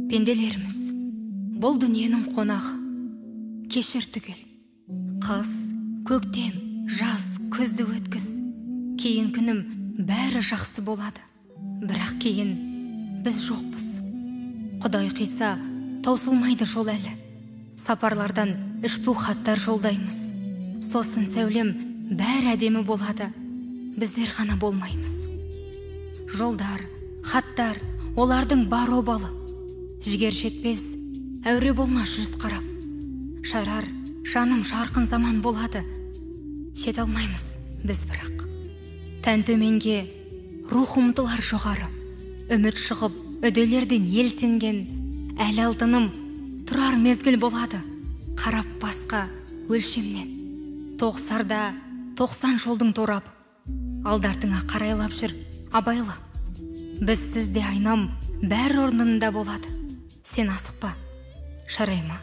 Пенделеріміз, бұл дүниенің қонағы, кешір түгел. Қыс, көктем, жаз, күзді өткіз. Кейін күнім бәрі жақсы болады. Бірақ кейін біз жоқпыз. Құдай қиса, таусылмайды жол әлі. Сапарлардан үшпу хаттар жолдаймыз. Сосын сәулем бәрі әдемі болады. Біздер ғана болмаймыз. Жолдар, хаттар, олардың бар обалы. Жігер жетпес, әуре болма жүз қарап. Шарар, жаным жарқын заман болады. Шет алмаймыз біз бірақ. Тән төменге, рух ұмтылар жоғары. Үміт шығып, үделерден ел сенген. Әл алтыным, тұрар мезгіл болады. Қарап басқа өлшемнен. Тоқсарда 90 жолдың торап. Алдартыңа қарайлап жүр, абайлы. Біз сізде айнам бәр орнында болады. Сен асықпа, шарайма.